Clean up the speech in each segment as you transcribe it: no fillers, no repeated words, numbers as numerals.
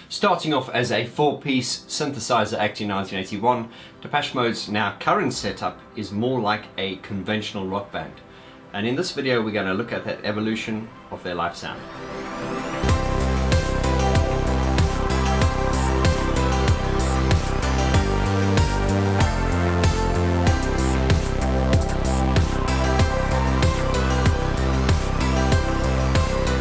Starting off as a four-piece synthesizer act in 1981, Depeche Mode's now current setup is more like a conventional rock band. And in this video we're going to look at that evolution of their live sound.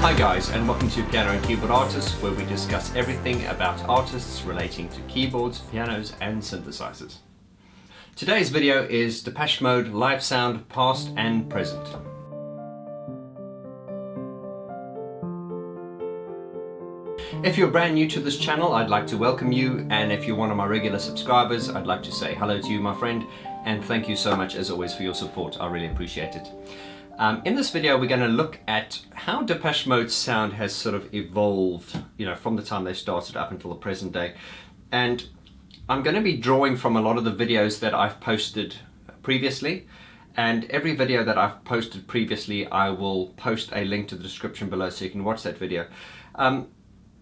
Hi guys, and welcome to Piano and Keyboard Artists, where we discuss everything about artists relating to keyboards, pianos and synthesizers. Today's video is Depeche Mode live sound past and present. If you're brand new to this channel, I'd like to welcome you, and if you're one of my regular subscribers, I'd like to say hello to you, my friend, and thank you so much as always for your support. I really appreciate it. In this video we're going to look at how Depeche Mode's sound has sort of evolved, from the time they started up until the present day. And I'm going to be drawing from a lot of the videos that I've posted previously, and every video that I've posted previously I will post a link to the description below so you can watch that video.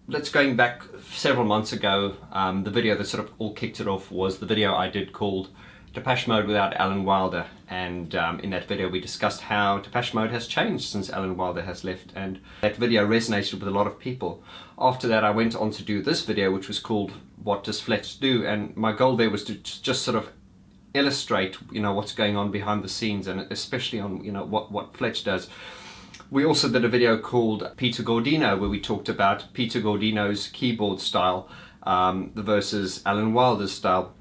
Let's going back several months ago, the video that sort of all kicked it off was the video I did called Depeche Mode without Alan Wilder, and in that video we discussed how Depeche Mode has changed since Alan Wilder has left, and that video resonated with a lot of people. After that I went on to do this video, which was called What Does Fletch Do, and my goal there was to just sort of illustrate what's going on behind the scenes, and especially on what Fletch does. We also did a video called Peter Gordeno, where we talked about Peter Gordeno's keyboard style versus Alan Wilder's style.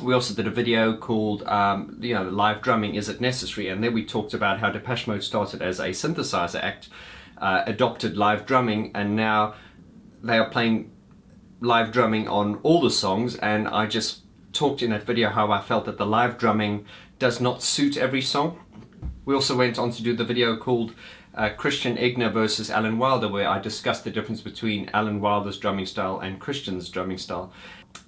We also did a video called live drumming, is it necessary? And then we talked about how Depeche Mode started as a synthesizer act, adopted live drumming, and now they are playing live drumming on all the songs. And I just talked in that video how I felt that the live drumming does not suit every song. We also went on to do the video called Christian Eigner versus Alan Wilder, where I discussed the difference between Alan Wilder's drumming style and Christian's drumming style.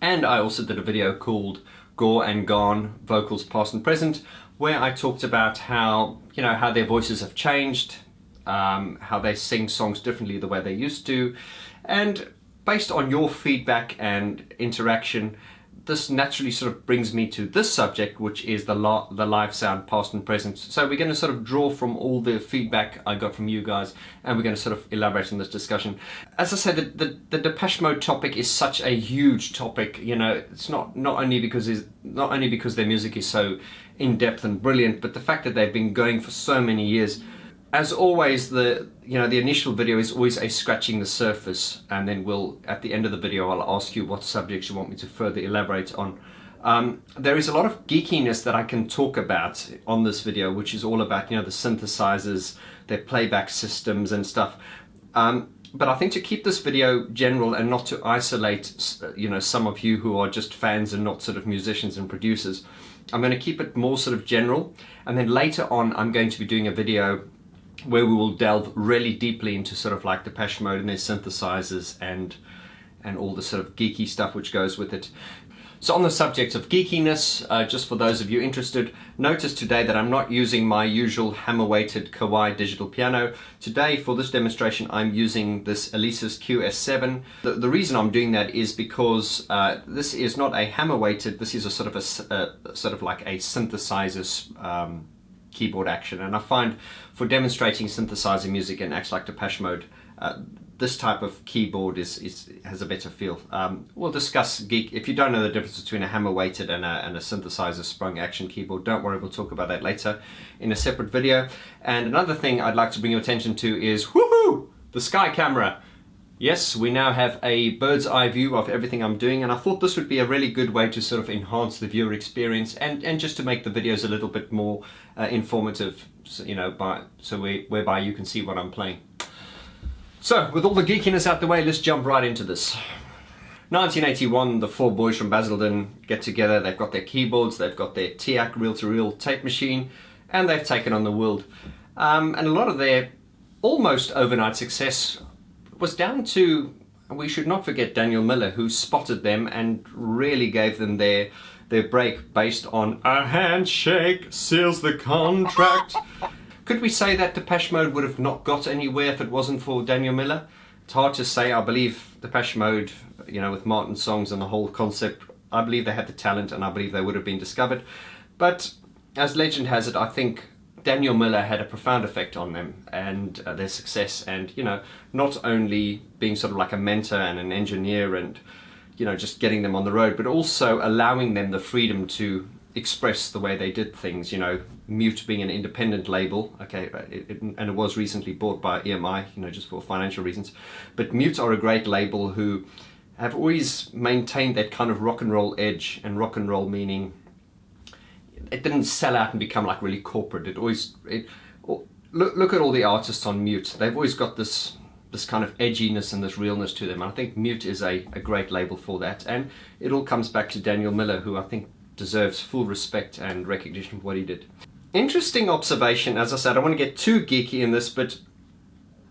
And I also did a video called Gore Gahan, Vocals Past and Present, where I talked about how their voices have changed, how they sing songs differently the way they used to, and based on your feedback and interaction, this naturally sort of brings me to this subject, which is the live sound past and present. So we're going to sort of draw from all the feedback I got from you guys, and we're going to sort of elaborate on this discussion. As I said, the Depeche Mode topic is such a huge topic. It's not only because their music is so in-depth and brilliant, but the fact that they've been going for so many years. As always, the initial video is always a scratching the surface, and then at the end of the video I'll ask you what subjects you want me to further elaborate on. There is a lot of geekiness that I can talk about on this video, which is all about the synthesizers, their playback systems and stuff. But I think to keep this video general and not to isolate some of you who are just fans and not sort of musicians and producers, I'm going to keep it more sort of general, and then later on I'm going to be doing a video where we will delve really deeply into sort of like Depeche Mode and their synthesizers and all the sort of geeky stuff which goes with it. So on the subject of geekiness, just for those of you interested, notice today that I'm not using my usual hammer-weighted Kawai digital piano. Today for this demonstration I'm using this Alesis QS7. The reason I'm doing that is because this is not a hammer-weighted, this is a sort of like a synthesizer keyboard action, and I find for demonstrating synthesizer music and acts like Depeche Mode, this type of keyboard has a better feel. We'll discuss if you don't know the difference between a hammer weighted and a synthesizer sprung action keyboard, don't worry, we'll talk about that later in a separate video. And another thing I'd like to bring your attention to is woohoo, the Sky camera. Yes, we now have a bird's eye view of everything I'm doing, and I thought this would be a really good way to sort of enhance the viewer experience and just to make the videos a little bit more informative, whereby you can see what I'm playing. So, with all the geekiness out the way, let's jump right into this. 1981, the four boys from Basildon get together, they've got their keyboards, they've got their TIAC reel-to-reel tape machine, and they've taken on the world. And a lot of their almost overnight success was down to, we should not forget Daniel Miller, who spotted them and really gave them their break based on a handshake seals the contract. Could we say that Depeche Mode would have not got anywhere if it wasn't for Daniel Miller? It's hard to say. I believe Depeche Mode, you know, with Martin's songs and the whole concept, I believe they had the talent and I believe they would have been discovered. But as legend has it, I think Daniel Miller had a profound effect on them and their success, and, you know, not only being sort of like a mentor and an engineer and, you know, just getting them on the road, but also allowing them the freedom to express the way they did things. You know, Mute being an independent label, okay, and it was recently bought by EMI, you know, just for financial reasons. But Mute are a great label who have always maintained that kind of rock and roll edge, and rock and roll meaning it didn't sell out and become like really corporate. Look at all the artists on Mute. They've always got this kind of edginess and this realness to them. And I think Mute is a great label for that. And it all comes back to Daniel Miller, who I think deserves full respect and recognition for what he did. Interesting observation. As I said, I don't want to get too geeky in this, but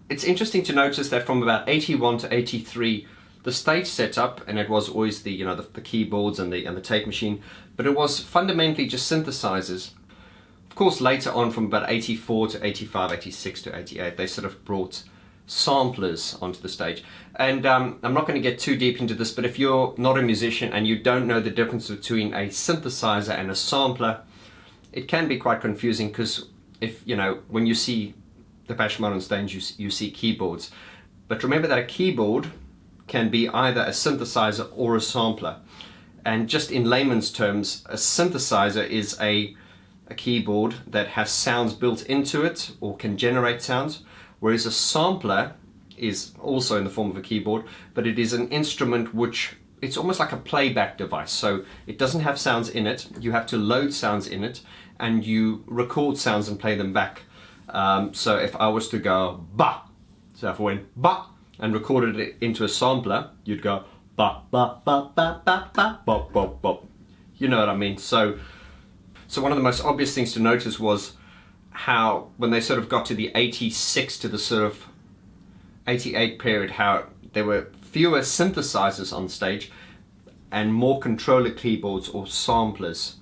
it's interesting to notice that from about 81 to 83, the stage setup, and it was always the, you know, the keyboards and the tape machine, but it was fundamentally just synthesizers. Of course, later on, from about 84 to 85, 86 to 88, they sort of brought samplers onto the stage. And I'm not going to get too deep into this, but if you're not a musician and you don't know the difference between a synthesizer and a sampler, it can be quite confusing, because if, you know, when you see Depeche Mode on stage, you see keyboards. But remember that a keyboard can be either a synthesizer or a sampler. And just in layman's terms, a synthesizer is a keyboard that has sounds built into it or can generate sounds, whereas a sampler is also in the form of a keyboard, but it is an instrument which, it's almost like a playback device. So it doesn't have sounds in it, you have to load sounds in it, and you record sounds and play them back. So if I was to go ba, so if I went ba and recorded it into a sampler, you'd go ba ba ba ba ba ba ba ba ba. You know what I mean? So one of the most obvious things to notice was how, when they sort of got to the 86 to the sort of 88 period, how there were fewer synthesizers on stage and more controller keyboards or samplers.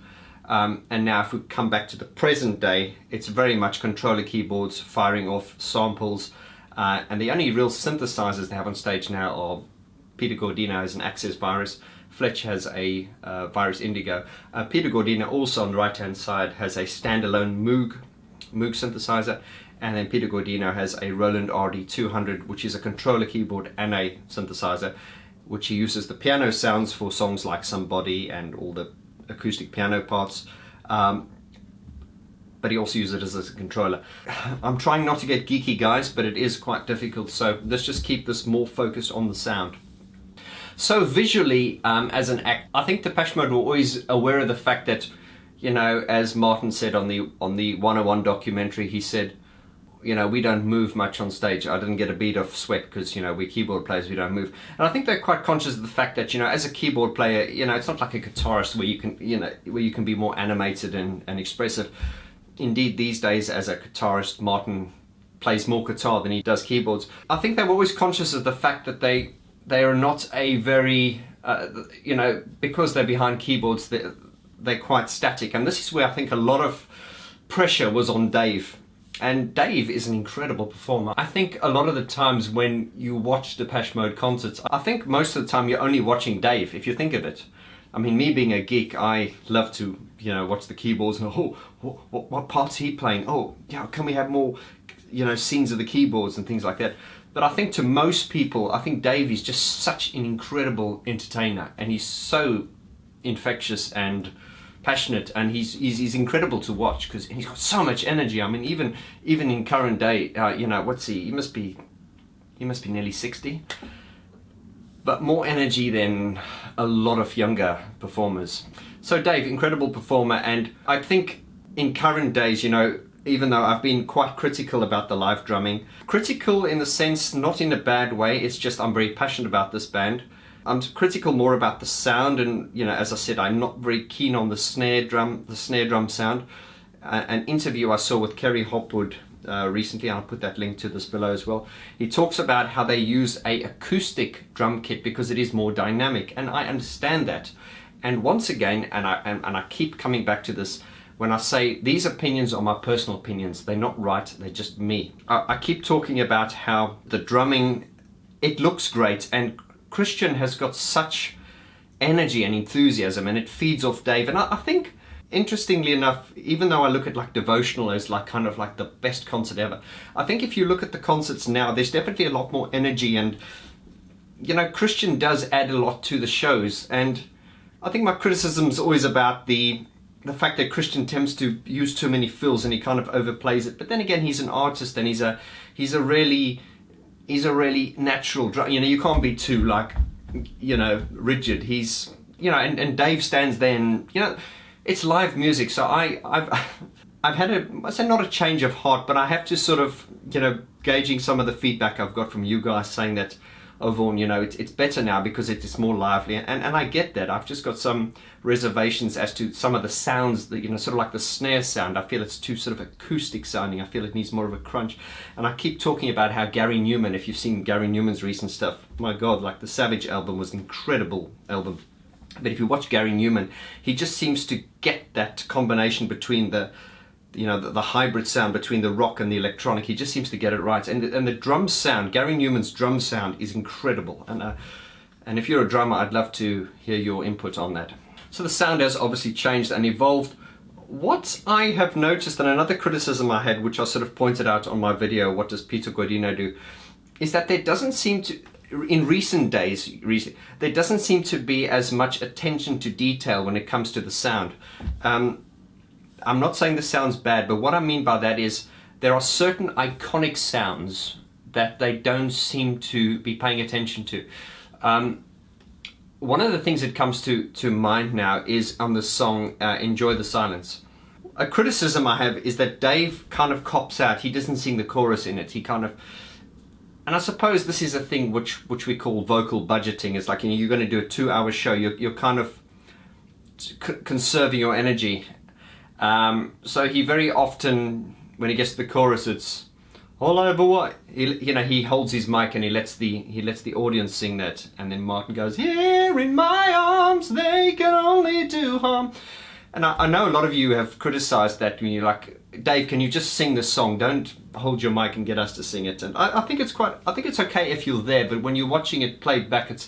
And now if we come back to the present day, it's very much controller keyboards firing off samples. And the only real synthesizers they have on stage now are Peter Gordeno has an Access Virus, Fletch has a Virus Indigo. Peter Gordeno also on the right hand side has a standalone Moog synthesizer, and then Peter Gordeno has a Roland RD200, which is a controller keyboard and a synthesizer, which he uses the piano sounds for songs like Somebody and all the acoustic piano parts. But he also uses it as a controller. I'm trying not to get geeky, guys, but it is quite difficult, so let's just keep this more focused on the sound. So visually, as an act, I think Depeche Mode were always aware of the fact that, you know, as Martin said on the 101 documentary, he said, you know, we don't move much on stage. I didn't get a bead of sweat because, you know, we're keyboard players, we don't move. And I think they're quite conscious of the fact that, you know, as a keyboard player, you know, it's not like a guitarist where you can, you know, where you can be more animated and expressive. Indeed, these days, as a guitarist, Martin plays more guitar than he does keyboards. I think they were always conscious of the fact that they are not a very, you know, because they're behind keyboards, they're quite static. And this is where I think a lot of pressure was on Dave. And Dave is an incredible performer. I think a lot of the times when you watch Depeche Mode concerts, I think most of the time you're only watching Dave, if you think of it. I mean, me being a geek, I love to, you know, watch the keyboards and, oh, what part's he playing? Oh, yeah, can we have more, you know, scenes of the keyboards and things like that? But I think to most people, I think Dave is just such an incredible entertainer, and he's so infectious and passionate, and he's incredible to watch because he's got so much energy. I mean, even in current day, you know, what's he must be nearly 60. But more energy than a lot of younger performers. So Dave, incredible performer, and I think in current days, you know, even though I've been quite critical about the live drumming, critical in the sense, not in a bad way, it's just I'm very passionate about this band. I'm critical more about the sound, and, you know, as I said, I'm not very keen on the snare drum sound. An interview I saw with Kerry Hopwood recently, I'll put that link to this below as well. He talks about how they use a acoustic drum kit because it is more dynamic, and I understand that. And once again, and I keep coming back to this, when I say these opinions are my personal opinions, they're not right, they're just me. I keep talking about how the drumming it looks great, and Christian has got such energy and enthusiasm, and it feeds off Dave. And I think, interestingly enough, even though I look at like Devotional as like kind of like the best concert ever, I think if you look at the concerts now, there's definitely a lot more energy, and you know, Christian does add a lot to the shows. And I think my criticism is always about the fact that Christian tends to use too many fills and he kind of overplays it. But then again, he's an artist, and he's a really natural drummer. You know, you can't be too like, you know, rigid. He's, you know, and Dave stands there, and you know, it's live music. So I've had I say not a change of heart, but I have to sort of, you know, gauging some of the feedback I've got from you guys saying that, oh Vaughan, you know, it's better now because it's more lively, and I get that. I've just got some reservations as to some of the sounds that, you know, sort of like the snare sound. I feel it's too sort of acoustic sounding. I feel it needs more of a crunch. And I keep talking about how Gary Newman, if you've seen Gary Newman's recent stuff, my God, like the Savage album was an incredible album. But if you watch Gary Newman, he just seems to get that combination between the, you know, the hybrid sound between the rock and the electronic. He just seems to get it right. And the drum sound, Gary Newman's drum sound is incredible. And if you're a drummer, I'd love to hear your input on that. So the sound has obviously changed and evolved. What I have noticed, and another criticism I had, which I sort of pointed out on my video, What Does Peter Gordeno Do?, is that there doesn't seem to, in recent days, there doesn't seem to be as much attention to detail when it comes to the sound. I'm not saying this sounds bad, but what I mean by that is there are certain iconic sounds that they don't seem to be paying attention to. One of the things that comes to mind now is on the song Enjoy the Silence. A criticism I have is that Dave kind of cops out. He doesn't sing the chorus in it. He kind of, and I suppose this is a thing which we call vocal budgeting. It's like, you know, you're going to do a 2-hour show. You're kind of conserving your energy. So he very often, when he gets to the chorus, it's all I ever want. You know, he holds his mic and he lets the audience sing that, and then Martin goes, "Here in my arms, they can only do harm." And I know a lot of you have criticized that when you're like, Dave, can you just sing this song? Don't hold your mic and get us to sing it. And I think it's okay if you're there, but when you're watching it played back, it's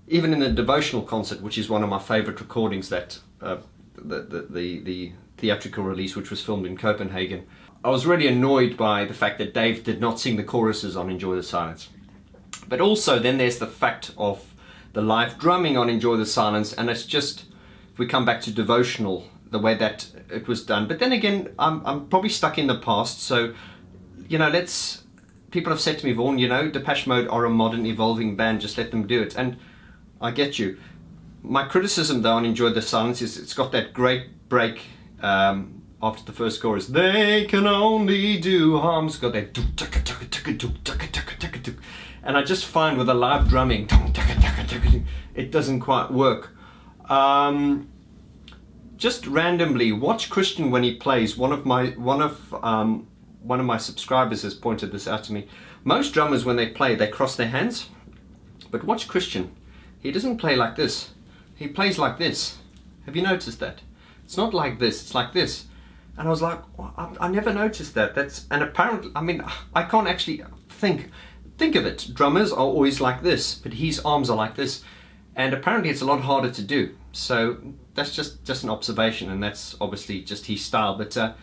even in the Devotional concert, which is one of my favorite recordings, that the theatrical release, which was filmed in Copenhagen, I was really annoyed by the fact that Dave did not sing the choruses on Enjoy the Silence. But also then there's the fact of the live drumming on Enjoy the Silence, and it's just, if we come back to Devotional, the way that it was done. But then again, I'm probably stuck in the past, so, you know, people have said to me, Vaughan, you know, Depeche Mode are a modern evolving band, just let them do it. And I get you. My criticism though on Enjoy the Silence is it's got that great break after the first chorus. They can only do harm. It's got that, and I just find with the live drumming, it doesn't quite work. Just randomly watch Christian when he plays. One of my subscribers has pointed this out to me. Most drummers, when they play, they cross their hands, but watch Christian. He doesn't play like this. He plays like this. Have you noticed that? It's not like this, it's like this. And I was like, well, I never noticed that. And apparently, I mean, I can't actually think of it. Drummers are always like this, but his arms are like this. And apparently it's a lot harder to do. So that's just an observation, and that's obviously just his style, but an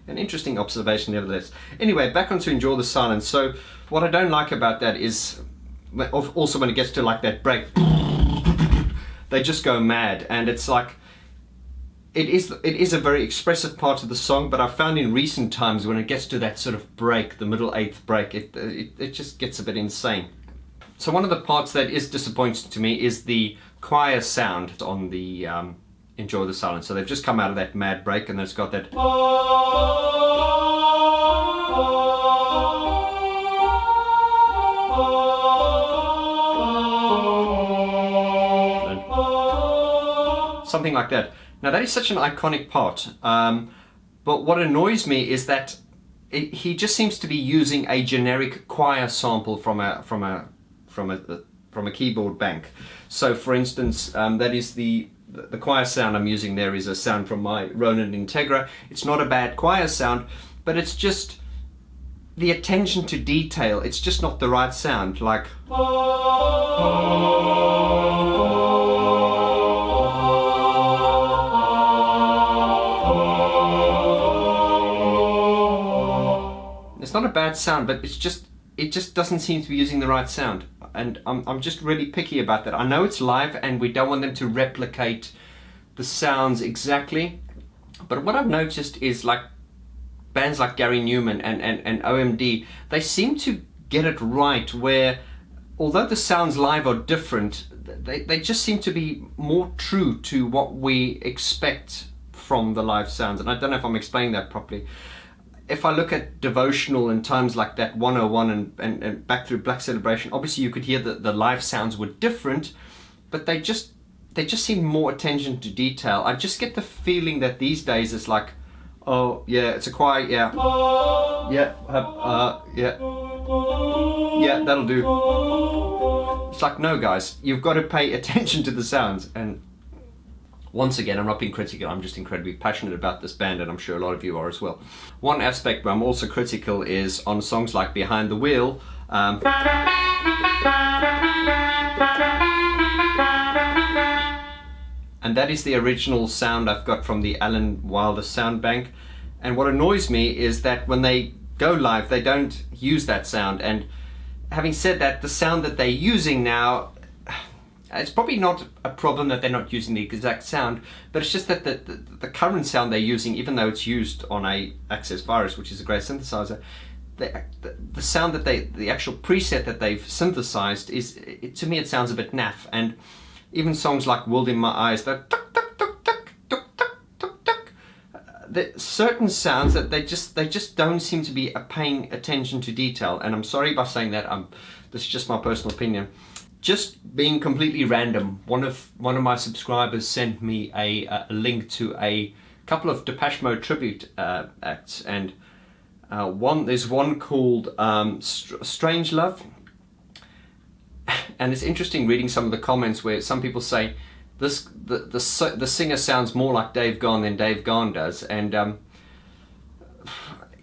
interesting observation nevertheless. Anyway, back onto Enjoy the Silence. So what I don't like about that is, also when it gets to like that break, they just go mad, and it's like, it is a very expressive part of the song, but I've found in recent times when it gets to that sort of break, the middle eighth break, it just gets a bit insane. So one of the parts that is disappointing to me is the choir sound on the Enjoy the Silence. So they've just come out of that mad break, and then it's got that something like that. Now that is such an iconic part, but what annoys me is that he just seems to be using a generic choir sample from a keyboard bank. So for instance, that is the choir sound I'm using there is a sound from my Roland Integra. It's not a bad choir sound, but it's just, the attention to detail, it's just not the right sound. Like, it's not a bad sound, but it just doesn't seem to be using the right sound. And I'm just really picky about that. I know it's live and we don't want them to replicate the sounds exactly, but what I've noticed is like bands like Gary Newman and OMD, they seem to get it right, where although the sounds live are different, they just seem to be more true to what we expect from the live sounds. And I don't know if I'm explaining that properly. If I look at Devotional and times like that, 101 and back through Black Celebration, obviously you could hear that the live sounds were different, but they just seem more attention to detail. I just get the feeling that these days it's like, oh yeah, it's a choir, yeah, yeah, yeah, that'll do. It's like, no guys, you've got to pay attention to the sounds. And once again, I'm not being critical, I'm just incredibly passionate about this band, and I'm sure a lot of you are as well. One aspect where I'm also critical is on songs like Behind the Wheel. And that is the original sound I've got from the Alan Wilder sound bank. And what annoys me is that when they go live, they don't use that sound. And having said that, the sound that they're using now, it's probably not a problem that they're not using the exact sound, but it's just that the current sound they're using, even though it's used on a Access Virus, which is a great synthesizer, the sound that the actual preset that they've synthesized is, to me, it sounds a bit naff. And even songs like World in My Eyes, that tuk tuk tuk tuk tuk tuk tuk tuk, certain sounds that they just don't seem to be paying attention to detail. And I'm sorry by saying that. This is just my personal opinion. Just being completely random, one of my subscribers sent me a link to a couple of Depeche Mode tribute acts, and there's one called Strangelove, and it's interesting reading some of the comments where some people say the singer sounds more like Dave Gahan than Dave Gahan does, and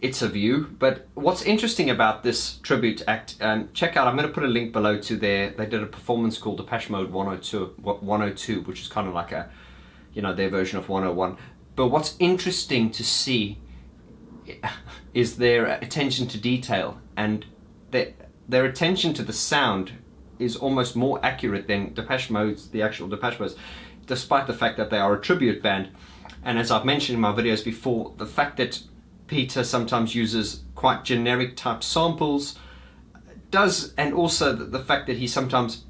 it's a view. But what's interesting about this tribute act, check out, I'm going to put a link below to they did a performance called Depeche Mode 102, which is kind of like a, their version of 101. But what's interesting to see is their attention to detail, and their attention to the sound is almost more accurate than the actual Depeche Modes, despite the fact that they are a tribute band. And as I've mentioned in my videos before, the fact that Peter sometimes uses quite generic type samples and also the fact that he sometimes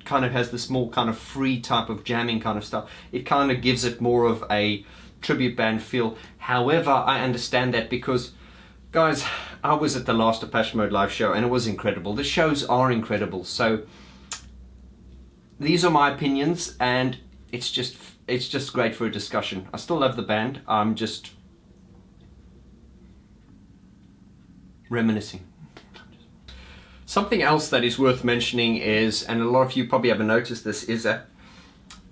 kind of has this more kind of free type of jamming kind of stuff, it kind of gives it more of a tribute band feel. However, I understand that because, guys, I was at the last Depeche Mode live show and it was incredible. The shows are incredible. So these are my opinions, and it's just great for a discussion. I still love the band. I'm just reminiscing. Something else that is worth mentioning is, and a lot of you probably haven't noticed this, is that,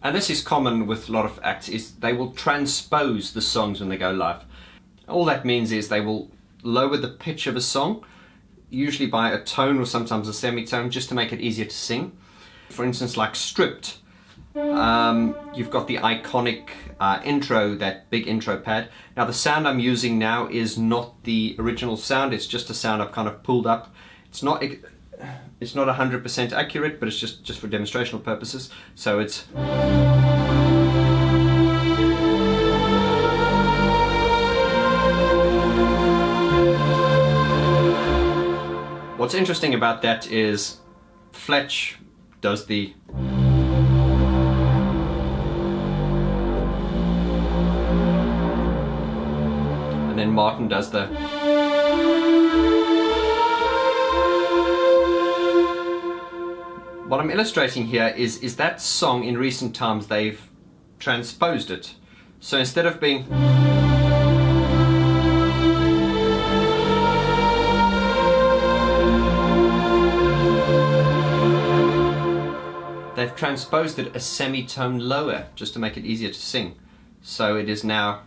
and this is common with a lot of acts, is they will transpose the songs when they go live. All that means is they will lower the pitch of a song, usually by a tone or sometimes a semitone, just to make it easier to sing. For instance, like Stripped, you've got the iconic intro, that big intro pad. Now the sound I'm using now is not the original sound, it's just a sound I've kind of pulled up. It's not 100% accurate, but it's just for demonstrational purposes. So it's... What's interesting about that is Fletch does the... and then Martin does the... What I'm illustrating here is that song in recent times they've transposed it. So instead of being... they've transposed it a semitone lower, just to make it easier to sing. So it is now...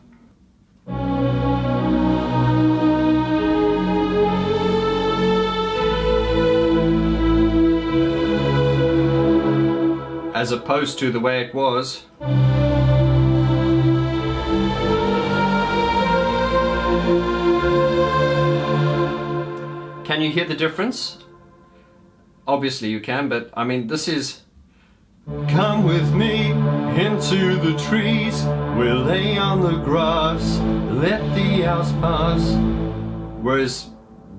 as opposed to the way it was. Can you hear the difference? Obviously you can, but I mean, this is come with me into the trees, we'll lay on the grass, let the hours pass. Whereas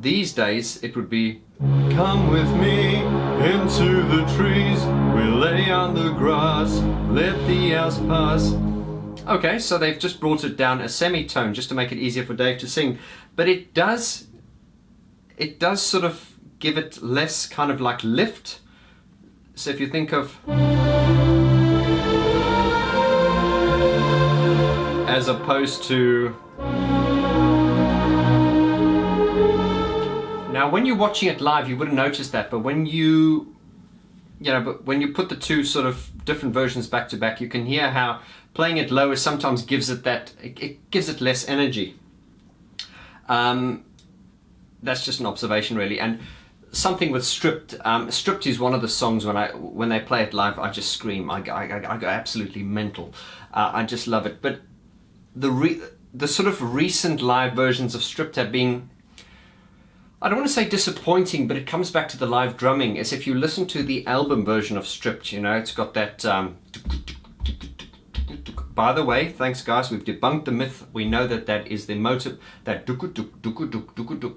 these days it would be come with me into the trees, we'll lay on the grass, let the hours pass. Okay, so they've just brought it down a semitone just to make it easier for Dave to sing, but it does sort of give it less kind of like lift. So if you think of as opposed to, now when you're watching it live you wouldn't notice that, but when you put the two sort of different versions back to back, you can hear how playing it lower sometimes gives it that, it gives it less energy. That's just an observation really. And something with Stripped. Stripped is one of the songs when they play it live, I just scream. I go absolutely mental. I just love it. But the sort of recent live versions of Stripped have been, I don't want to say disappointing, but it comes back to the live drumming. As if you listen to the album version of Stripped, you know, it's got that. By the way, thanks guys, we've debunked the myth. We know that is the motor, that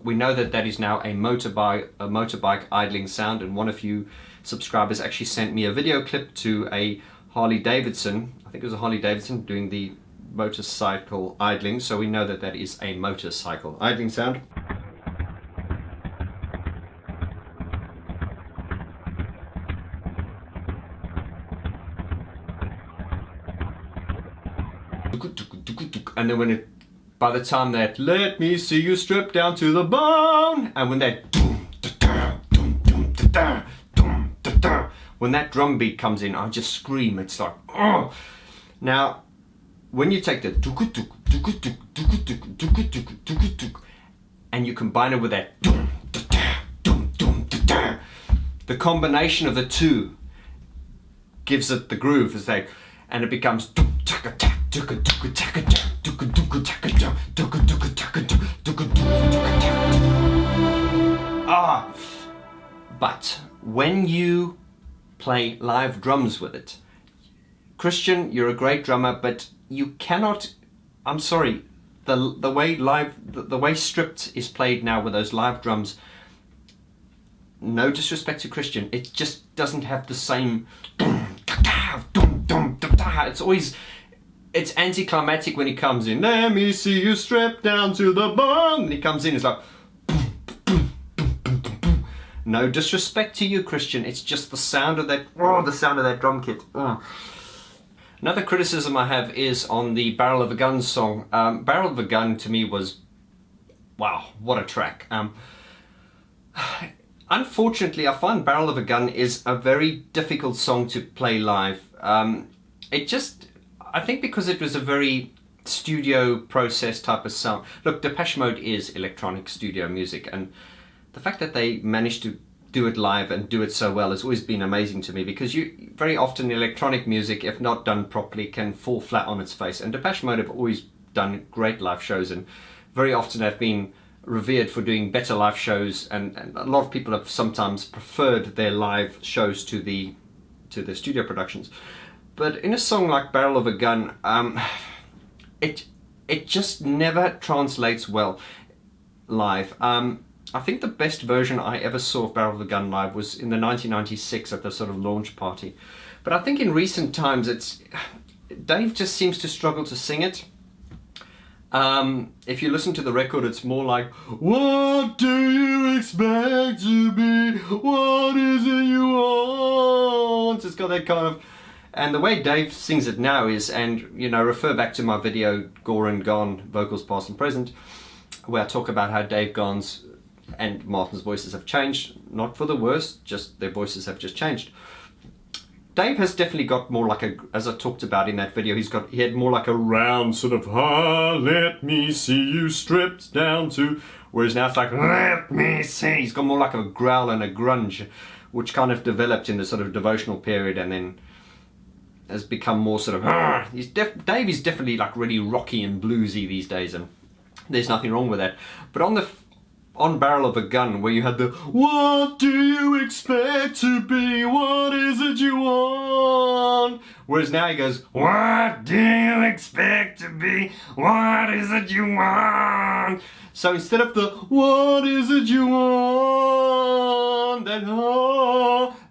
we know that is now a motorbike idling sound, and one of you subscribers actually sent me a video clip to a Harley Davidson, I think it was a Harley Davidson doing the motorcycle idling, so we know that is a motorcycle idling sound. And then by the time that let me see you stripped down to the bone, and when that drum beat comes in, I just scream. It's like, oh. Now, when you take the and you combine it with that, the combination of the two gives it the groove. It's like, and it becomes. But when you play live drums with it, Christian, you're a great drummer, but you cannot, I'm sorry, the way Stripped is played now with those live drums, no disrespect to Christian, it just doesn't have the same. It's anticlimactic when he comes in. Let me see you stripped down to the bone. And he comes in, it's like. No disrespect to you, Christian. It's just the sound of that. Oh, the sound of that drum kit. Oh. Another criticism I have is on the Barrel of a Gun song. Barrel of a Gun to me was, wow, what a track. Unfortunately, I find Barrel of a Gun is a very difficult song to play live. I think because it was a very studio process type of sound. Look, Depeche Mode is electronic studio music, and the fact that they managed to do it live and do it so well has always been amazing to me, because very often electronic music, if not done properly, can fall flat on its face. And Depeche Mode have always done great live shows, and very often have been revered for doing better live shows, and a lot of people have sometimes preferred their live shows to the studio productions. But in a song like Barrel of a Gun, it just never translates well live. I think the best version I ever saw of Barrel of a Gun live was in the 1996 at the sort of launch party. But I think in recent times Dave just seems to struggle to sing it. If you listen to the record, it's more like, what do you expect to be? What is it you want? It's got that kind of. And the way Dave sings it now is, and you know, refer back to my video, Gore Gahan, Vocals Past and Present, where I talk about how Dave Gahan's and Martin's voices have changed, not for the worse, just their voices have just changed. Dave has definitely got more like a, as I talked about in that video, he had more like a round sort of, let me see you stripped down to, whereas now it's like, let me see. He's got more like a growl and a grunge, which kind of developed in the sort of devotional period, and then has become more sort of, Dave is definitely like really rocky and bluesy these days, and there's nothing wrong with that. But on Barrel of a Gun, where you had the "What do you expect to be? What is it you want?" Whereas now he goes, "What do you expect to be? What is it you want?" So instead of the "What is it you want?"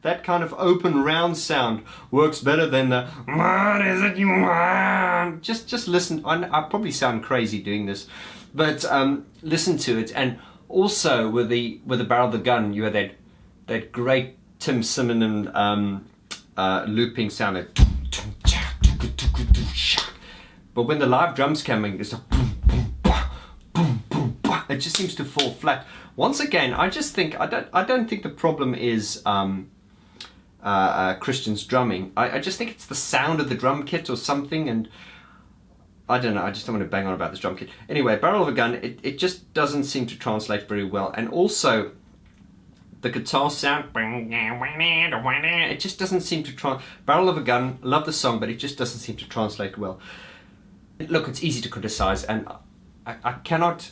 that kind of open round sound works better than the "What is it you want?" Just listen. I probably sound crazy doing this, but listen to it. And also with the Barrel of the Gun, you had that great Tim Simmons looping sound. But when the live drums come in, it's a boom, boom, bah, boom, boom, bah. It just seems to fall flat. Once again, I just think I don't think the problem is Christian's drumming. I just think it's the sound of the drum kit or something, and I don't know, I just don't want to bang on about this drum kit. Anyway, Barrel of a Gun, it just doesn't seem to translate very well. And also, the guitar sound, it just doesn't seem to Barrel of a Gun, love the song, but it just doesn't seem to translate well. Look, it's easy to criticize, and I cannot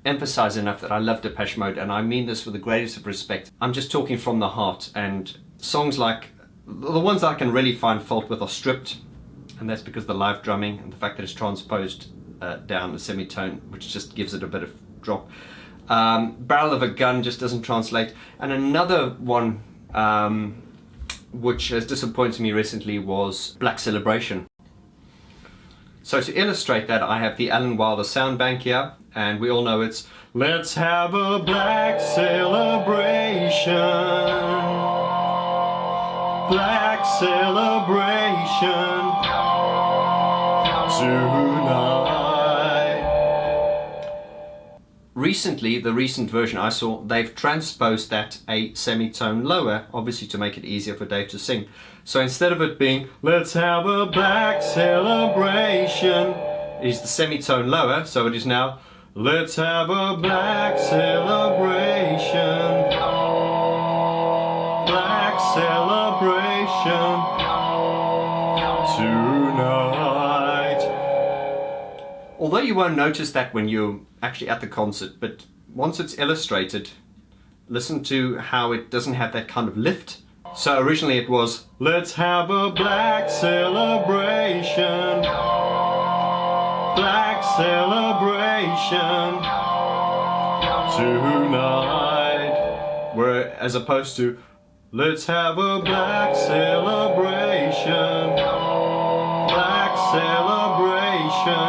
emphasize enough that I love Depeche Mode, and I mean this with the greatest of respect. I'm just talking from the heart, and songs like, the ones that I can really find fault with are Stripped, and that's because the live drumming and the fact that it's transposed down the semitone, which just gives it a bit of drop. Barrel of a Gun just doesn't translate. And another one which has disappointed me recently was Black Celebration. So to illustrate that, I have the Alan Wilder sound bank here, and we all know it's "Let's have a black celebration, black celebration tonight." Recently, the recent version I saw, they've transposed that a semitone lower, obviously to make it easier for Dave to sing. So instead of it being "Let's have a black celebration," is the semitone lower, so it is now "Let's have a black celebration, black celebration tonight." Although you won't notice that when you're actually at the concert, but once it's illustrated, listen to how it doesn't have that kind of lift. So originally it was "Let's have a black celebration, black celebration tonight," where as opposed to "Let's have a black celebration, black celebration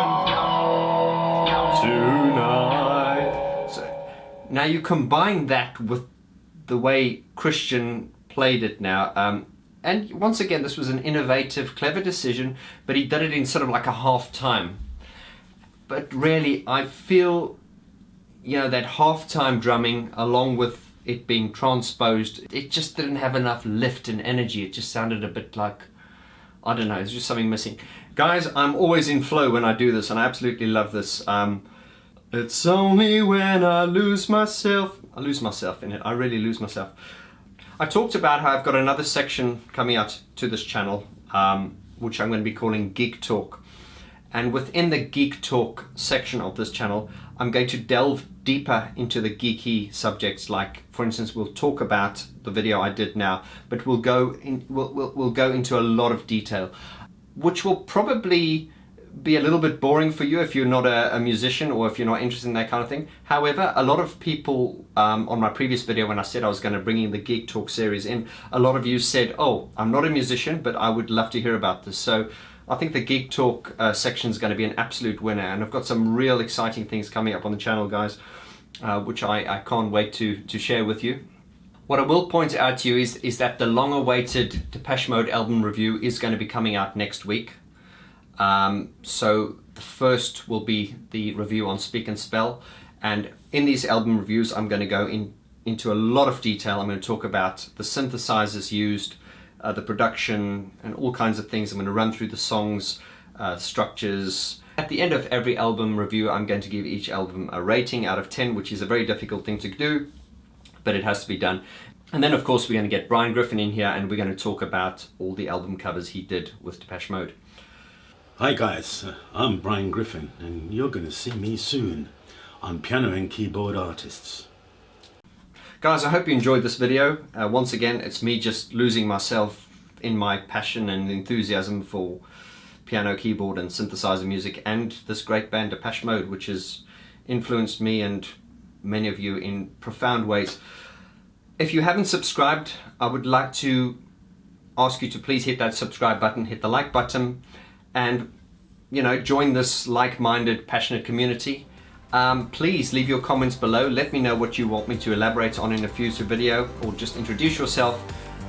tonight." So now you combine that with the way Christian played it now, and once again this was an innovative, clever decision, but he did it in sort of like a half time. But really, I feel, that half-time drumming, along with it being transposed, it just didn't have enough lift and energy. It just sounded a bit like, I don't know, there's just something missing. Guys, I'm always in flow when I do this, and I absolutely love this. It's only when I lose myself in it. I really lose myself. I talked about how I've got another section coming out to this channel, which I'm going to be calling Geek Talk. And within the Geek Talk section of this channel, I'm going to delve deeper into the geeky subjects. Like, for instance, we'll talk about the video I did now, but we'll go into a lot of detail, which will probably be a little bit boring for you if you're not a musician or if you're not interested in that kind of thing. However, a lot of people on my previous video, when I said I was going to bring in the Geek Talk series in, a lot of you said, "Oh, I'm not a musician, but I would love to hear about this." So I think the Geek Talk section is going to be an absolute winner, and I've got some real exciting things coming up on the channel, guys, which I can't wait to share with you. What I will point out to you is that the long-awaited Depeche Mode album review is going to be coming out next week. So the first will be the review on Speak and Spell, and in these album reviews I'm going to go into a lot of detail. I'm going to talk about the synthesizers used, the production, and all kinds of things. I'm going to run through the songs, structures. At the end of every album review, I'm going to give each album a rating out of 10, which is a very difficult thing to do, but it has to be done. And then of course we're going to get Brian Griffin in here, and we're going to talk about all the album covers he did with Depeche Mode. Hi guys, I'm Brian Griffin, and you're going to see me soon on Piano and Keyboard Artists. Guys, I hope you enjoyed this video. Once again, it's me just losing myself in my passion and enthusiasm for piano, keyboard and synthesizer music, and this great band Depeche Mode, which has influenced me and many of you in profound ways. If you haven't subscribed, I would like to ask you to please hit that subscribe button, hit the like button, and join this like-minded, passionate community. Please leave your comments below. Let me know what you want me to elaborate on in a future video, or just introduce yourself.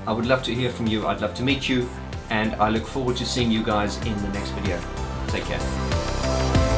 I would love to hear from you. I'd love to meet you, and I look forward to seeing you guys in the next video. Take care.